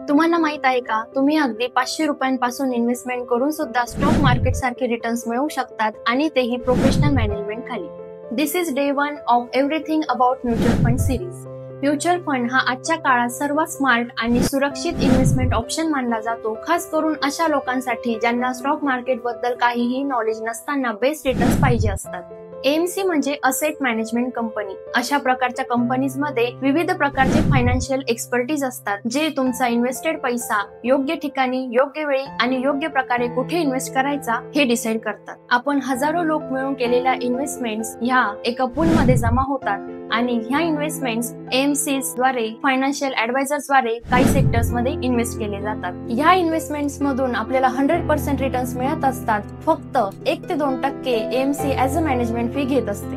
तुम्हाला माहित आहे का, तुम्ही अगदी 500 रुपयांपासून इन्व्हेस्टमेंट करून सुद्धा स्टॉक मार्केट सारखे रिटर्न्स मिळवू शकतात आणि तेही प्रोफेशनल मॅनेजमेंट खाली. This is day 1 of everything about mutual fund series. Mutual fund हा आजच्या काळात सर्वात स्मार्ट आणि सुरक्षित इन्व्हेस्टमेंट ऑप्शन मानला जातो, खास करून अशा लोकांसाठी ज्यांना स्टॉक मार्केट बद्दल काहीही नॉलेज नसताना बेस्ट रिटर्न्स पाहिजे असतात. एएमसी म्हणजे असेट मॅनेजमेंट कंपनी. अशा प्रकारच्या कंपनीजमध्ये विविध प्रकारचे फायनान्शियल एक्सपर्टीज असतात, जे तुमचा इन्व्हेस्टेड पैसा योग्य ठिकाणी, योग्य वेळी आणि योग्य प्रकारे कुठे इन्व्हेस्ट करायचा हे डिसाईड करतात. आपण हजारो लोक मिळून केलेल्या इन्व्हेस्टमेंट्स ह्या एका पूलमध्ये जमा होतात आणि ह्या इन्व्हेस्टमेंट्स एएमसीज द्वारे, फायनान्शियल ऍडवायझर्स द्वारे काही सेक्टर्स मध्ये इन्व्हेस्ट केले जातात. ह्या इन्व्हेस्टमेंट्स मधून आपल्याला 100% रिटर्न्स मिळत असतात. फक्त 1 ते 2% AMC as a management fee घेत असते.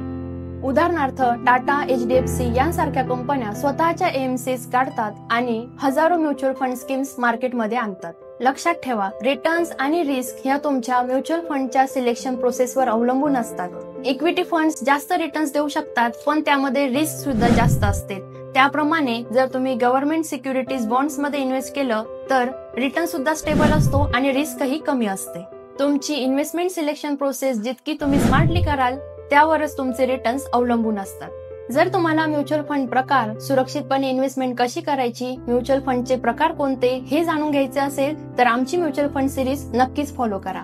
उदाहरणार्थ टाटा, एचडीएफसी यांसारख्या कंपन्या स्वतःच्या एएमसीज काढतात आणि हजारो म्युच्युअल फंड स्कीम्स मार्केटमध्ये आणतात. लक्षात ठेवा, रिटर्न्स आणि रिस्क ह्या तुमच्या म्युच्युअल फंडच्या सिलेक्शन प्रोसेसवर अवलंबून असतात. इक्विटी फंड्स जास्त रिटर्न्स देऊ शकतात, पण त्यामध्ये रिस्क सुद्धा जास्त असते. त्याप्रमाणे जर तुम्ही गव्हर्नमेंट सिक्युरिटीज बॉन्ड्स मध्ये इन्व्हेस्ट केलं तर रिटर्न सुद्धा स्टेबल असतो आणि रिस्कही कमी असते. तुमची इन्व्हेस्टमेंट सिलेक्शन प्रोसेस जितकी तुम्ही स्मार्टली कराल त्यावरच तुमचे रिटर्न्स अवलंबून असतात. जर तुम्हाला म्युच्युअल फंड प्रकार, सुरक्षितपणे इन्व्हेस्टमेंट कशी करायची, म्युच्युअल फंडचे प्रकार कोणते हे जाणून घ्यायचे असेल तर आमची म्युच्युअल फंड सिरीज नक्कीच फॉलो करा.